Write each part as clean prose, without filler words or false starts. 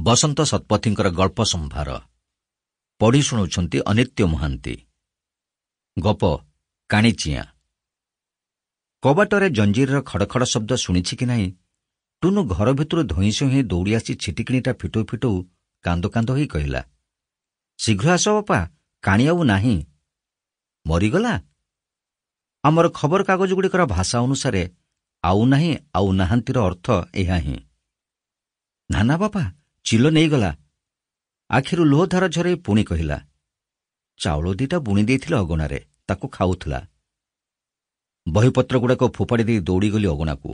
ବସନ୍ତ ଶତପଥୀଙ୍କର ଗଳ୍ପ ସମ୍ଭାର ପଢ଼ି ଶୁଣାଉଛନ୍ତି ଅନିତ୍ୟ ମହାନ୍ତି। ଗପ କାଣିଚିଆଁ। କବାଟରେ ଜଞ୍ଜିରର ଖଡ଼ଖଡ଼ ଶବ୍ଦ ଶୁଣିଛି କି ନାହିଁ, ଟୁନୁ ଘର ଭିତରୁ ଧଇଁସଇଁ ହୋଇ ଦୌଡ଼ି ଆସି ଛିଟିକିଣିଟା ଫିଟଉ ଫିଟଉ କାନ୍ଦ କାନ୍ଦ ହୋଇ କହିଲା, ଶୀଘ୍ର ଆସ ବାପା, କାଣି ଆଉ ନାହିଁ। ମରିଗଲା? ଆମର ଖବରକାଗଜଗୁଡ଼ିକର ଭାଷା ଅନୁସାରେ ଆଉ ନାହିଁ ଆଉ ନାହାନ୍ତିର ଅର୍ଥ ଏହା ହିଁ। ନା ନା ବାପା, ଚିଲ ନେଇଗଲା। ଆଖିରୁ ଲୁହଧାର ଝରେଇ ପୁଣି କହିଲା, ଚାଉଳ ଦିଟା ବୁଣି ଦେଇଥିଲେ ଅଗଣାରେ, ତାକୁ ଖାଉଥିଲା। ବହିପତ୍ରଗୁଡ଼ାକ ଫୋପାଡ଼ି ଦେଇ ଦୌଡ଼ିଗଲି ଅଗଣାକୁ।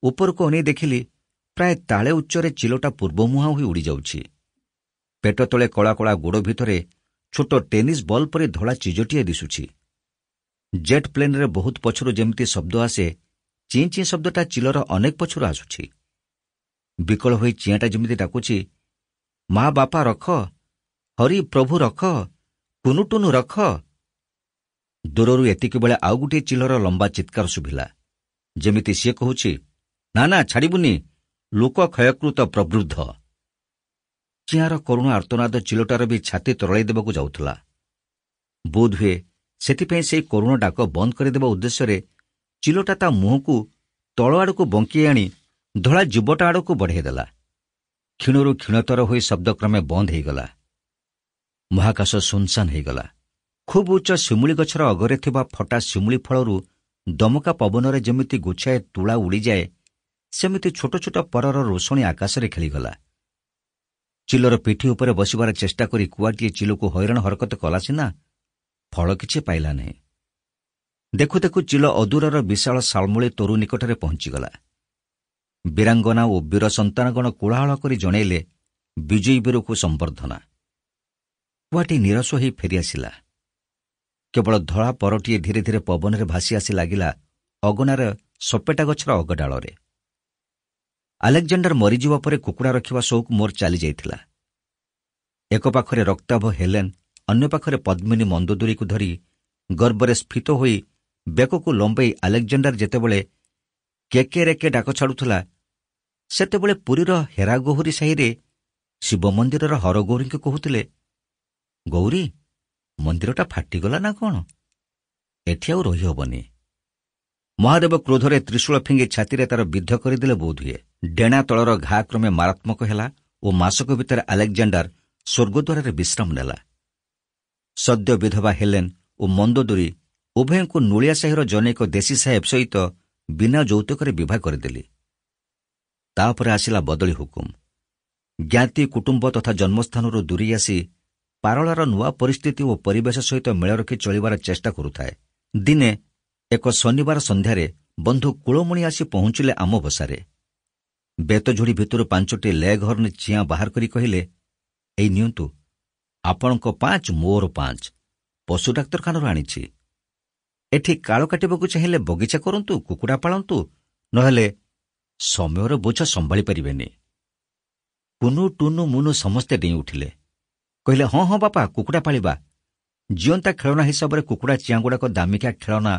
ଉପରକୁ ଅନେଇ ଦେଖିଲି, ପ୍ରାୟ ତାଳେ ଉଚ୍ଚରେ ଚିଲଟା ପୂର୍ବମୁହାଁ ହୋଇ ଉଡ଼ିଯାଉଛି। ପେଟ ତଳେ କଳା କଳା ଗୋଡ଼ ଭିତରେ ଛୋଟ ଟେନିସ୍ ବଲ୍ ପରି ଧଳା ଚିଜଟିଏ ଦିଶୁଛି। ଜେଟ୍ ପ୍ଲେନ୍ରେ ବହୁତ ପଛରୁ ଯେମିତି ଶବ୍ଦ ଆସେ, ଚିଁ ଚିଁ ଶବ୍ଦଟା ଚିଲର ଅନେକ ପଛରୁ ଆସୁଛି। ବିକଳ ହୋଇ ଚିଆଁଟା ଯେମିତି ଡାକୁଛି, ମା ବାପା ରଖ, ହରି ପ୍ରଭୁ ରଖ, ଟୁନୁ ଟୁନୁ ରଖ। ଦୂରରୁ ଏତିକିବେଳେ ଆଉ ଗୋଟିଏ ଚିଲର ଲମ୍ବା ଚିତ୍କାର ଶୁଭିଲା, ଯେମିତି ସିଏ କହୁଛି, ନା ନା ଛାଡ଼ିବୁନି, ଲୋକ କ୍ଷୟକୃତ ପ୍ରବୃଦ୍ଧ। ଚିଆଁର କରୁଣ ଆର୍ତ୍ତନାଦ ଚିଲଟାର ବି ଛାତି ତରଳାଇ ଦେବାକୁ ଯାଉଥିଲା। ବୋଧହୁଏ ସେଥିପାଇଁ ସେହି କରୁଣ ଡାକ ବନ୍ଦ କରିଦେବା ଉଦ୍ଦେଶ୍ୟରେ ଚିଲଟା ତା ମୁହଁକୁ ତଳ ଆଡ଼କୁ ବଙ୍କିଆଇ ଆଣି ଧଳା ଜୀବଟା ଆଡ଼କୁ ବଢ଼ାଇ ଦେଲା। କ୍ଷୀଣରୁ କ୍ଷୀଣତର ହୋଇ ଶବ୍ଦକ୍ରମେ ବନ୍ଦ ହୋଇଗଲା। ମହାକାଶ ଶୂନଶାନ ହୋଇଗଲା। ଖୁବ୍ ଉଚ୍ଚ ଶିମୁଳି ଗଛର ଅଗରେ ଥିବା ଫଟା ଶିମୁଳି ଫଳରୁ ଦମକା ପବନରେ ଯେମିତି ଗୁଛାଏ ତୁଳା ଉଡ଼ିଯାଏ, ସେମିତି ଛୋଟ ଛୋଟ ପରର ରୋଷଣୀ ଆକାଶରେ ଖେଳିଗଲା। ଚିଲର ପିଠି ଉପରେ ବସିବାର ଚେଷ୍ଟା କରି କୁଆଟିଏ ଚିଲକୁ ହଇରାଣ ହରକତ କଲା ସିନା, ଫଳ କିଛି ପାଇଲା ନାହିଁ। ଦେଖୁ ଦେଖୁ ଚିଲ ଅଦୂରର ବିଶାଳ ଶାଳମୂଳି ତରୁ ନିକଟରେ ପହଞ୍ଚିଗଲା। ବୀରାଙ୍ଗନା ଓ ବୀର ସନ୍ତାନଗଣ କୋଳାହଳ କରି ଜଣାଇଲେ ବିଜୟୀ ବୀରକୁ ସମ୍ବର୍ଦ୍ଧନା। କୁଆଟି ନିରସ ହୋଇ ଫେରିଆସିଲା। କେବଳ ଧଳା ପରଟିଏ ଧୀରେ ଧୀରେ ପବନରେ ଭାସି ଆସି ଲାଗିଲା ଅଗଣାର ସପେଟା ଗଛର ଅଗଡାଳରେ। ଆଲେକ୍ଜାଣ୍ଡାର ମରିଯିବା ପରେ କୁକୁଡ଼ା ରଖିବା ସଉକ ମୋର ଚାଲିଯାଇଥିଲା। ଏକ ପାଖରେ ରକ୍ତାଭ ହେଲେନ୍, ଅନ୍ୟ ପାଖରେ ପଦ୍ମିନୀ ମନ୍ଦୋଦରୀକୁ ଧରି ଗର୍ବରେ ସ୍ଫୀତ ହୋଇ ବେକକୁ ଲମ୍ବେଇ ଆଲେକ୍ଜାଣ୍ଡାର ଯେତେବେଳେ କେକେ ରେକେ ଡାକ ଛାଡ଼ୁଥିଲା, ସେତେବେଳେ ପୁରୀର ହେରାଗୌରୀ ସାହିରେ ଶିବ ମନ୍ଦିରର ହରଗୌରୀଙ୍କୁ କହୁଥିଲେ, ଗୌରୀ, ମନ୍ଦିରଟା ଫାଟିଗଲା ନା କ'ଣ? ଏଠି ଆଉ ରହିହବନି। ମହାଦେବ କ୍ରୋଧରେ ତ୍ରିଶୂଳ ଫିଙ୍ଗି ଛାତିରେ ତାର ବିଦ୍ଧ କରିଦେଲେ ବୋଧହୁଏ। ଡେଣା ତଳର ଘା କ୍ରମେ ମାରାତ୍ମକ ହେଲା ଓ ମାସକ ଭିତରେ ଆଲେକ୍ଜାଣ୍ଡାର ସ୍ୱର୍ଗଦ୍ୱାରରେ ବିଶ୍ରାମ ନେଲା। ସଦ୍ୟ ବିଧବା ହେଲେନ୍ ଓ ମନ୍ଦୋଦରୀ ଉଭୟଙ୍କୁ ନୁଳିଆ ସାହିର ଜନୈକ ଦେଶୀ ସାହେବ ସହିତ ବିନା ଯୌତୁକରେ ବିବାହ କରିଦେଲି। ତାପରେ ଆସିଲା ବଦଳି ହୁକୁମ। ଜ୍ଞାତି କୁଟୁମ୍ବ ତଥା ଜନ୍ମସ୍ଥାନରୁ ଦୂରେଇ ଆସି ପାରଳାର ନୂଆ ପରିସ୍ଥିତି ଓ ପରିବେଶ ସହିତ ମେଳ ରଖି ଚଳିବାର ଚେଷ୍ଟା କରୁଥାଏ। ଦିନେ ଏକ ଶନିବାର ସନ୍ଧ୍ୟାରେ ବନ୍ଧୁ କୁଳମଣି ଆସି ପହଞ୍ଚିଲେ ଆମ ବସାରେ। ବେତଝୁଡ଼ି ଭିତରୁ 5ଟି ଲେଗ୍ ହର୍ନ ଚିଆଁ ବାହାର କରି କହିଲେ, ଏଇ ନିଅନ୍ତୁ, ଆପଣଙ୍କ 5, ମୋର 5, ପଶୁ ଡାକ୍ତରଖାନାରୁ ଆଣିଛି। ଏଠି କାଳ କାଟିବାକୁ ଚାହିଁଲେ ବଗିଚା କରନ୍ତୁ, କୁକୁଡ଼ା ପାଳନ୍ତୁ, ନହେଲେ ସମୟର ବୋଝ ସମ୍ଭାଳି ପାରିବେନି। କୁନୁ, ଟୁନୁ, ମୁନୁ ସମସ୍ତେ ଡେଇଁ ଉଠିଲେ। କହିଲେ, ହଁ ହଁ ବାପା, କୁକୁଡ଼ା ପାଳିବା। ଜିଅନ୍ତା ଖେଳନା ହିସାବରେ କୁକୁଡ଼ା ଚିଆଁଗୁଡ଼ାକ ଦାମିକିଆ ଖେଳନା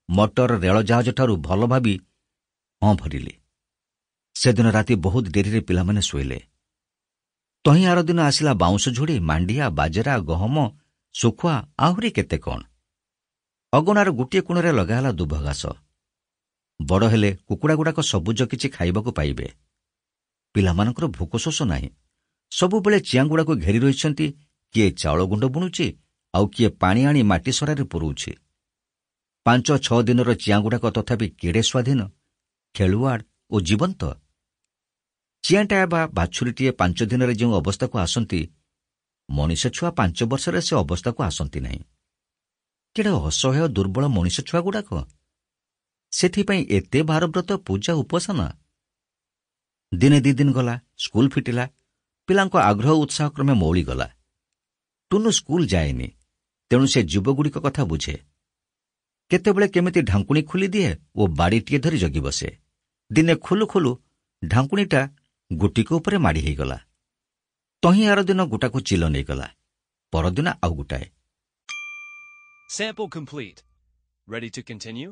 ମଟର ରେଳ ଜାହାଜଠାରୁ ଭଲ ଭାବି ହଁ ଭରିଲେ। ସେଦିନ ରାତି ବହୁତ ଡେରିରେ ପିଲାମାନେ ଶୋଇଲେ। ତହିଁ ଆର ଦିନ ଆସିଲା ବାଉଁଶ ଝୁଡ଼ି, ମାଣ୍ଡିଆ, ବାଜରା, ଗହମ, ଶୁଖୁଆ, ଆହୁରି କେତେ କ'ଣ। ଅଗଣାର ଗୋଟିଏ କୋଣରେ ଲଗାହେଲା ଦୁବ ଘାସ। ବଡ଼ ହେଲେ କୁକୁଡ଼ାଗୁଡ଼ାକ ସବୁଜ କିଛି ଖାଇବାକୁ ପାଇବେ। ପିଲାମାନଙ୍କର ଭୋକ ଶୋଷ ନାହିଁ। ସବୁବେଳେ ଚିଆଁଗୁଡ଼ାକୁ ଘେରି ରହିଛନ୍ତି। କିଏ ଚାଉଳ ଗୁଣ୍ଡ ବୁଣୁଛି, ଆଉ କିଏ ପାଣି ଆଣି ମାଟି ସରାରେ ପୁରଉଛି। 5-6 ଦିନର ଚିଆଁଗୁଡ଼ାକ ତଥାପି କେଡ଼େ ସ୍ୱାଧୀନ, ଖେଳୁଆଡ଼ ଓ ଜୀବନ୍ତ। ଚିଆଁଟା ବା ବାଛୁରୀଟିଏ 5 ଦିନରେ ଯେଉଁ ଅବସ୍ଥାକୁ ଆସନ୍ତି, ମଣିଷ ଛୁଆ 5 ବର୍ଷରେ ସେ ଅବସ୍ଥାକୁ ଆସନ୍ତି ନାହିଁ। କେଡ଼େ ଅସହାୟ ଦୁର୍ବଳ ମଣିଷ ଛୁଆଗୁଡ଼ାକ। ସେଥିପାଇଁ ଏତେ ଭାରବ୍ରତ ପୂଜା ଉପାସନା। ଦିନେ 2 ଦିନ ଗଲା, ସ୍କୁଲ ଫିଟିଲା। ପିଲାଙ୍କ ଆଗ୍ରହ ଉତ୍ସାହ କ୍ରମେ ମଉଳିଗଲା। ଟୁନୁ ସ୍କୁଲ ଯାଏନି, ତେଣୁ ସେ ଜୀବଗୁଡ଼ିକ କଥା ବୁଝେ। କେତେବେଳେ କେମିତି ଢାଙ୍କୁଣୀ ଖୋଲିଦିଏ ଓ ବାଡ଼ିଟିଏ ଧରି ଜଗି ବସେ। ଦିନେ ଖୋଲୁ ଖୋଲୁ ଢାଙ୍କୁଣୀଟା ଗୋଟିକ ଉପରେ ମାଡ଼ି ହୋଇଗଲା। ତହିଁ ଆର ଦିନ ଗୋଟାକୁ ଚିଲ ନେଇଗଲା, ପରଦିନ ଆଉ ଗୋଟାଏ। Sample complete. Ready to continue?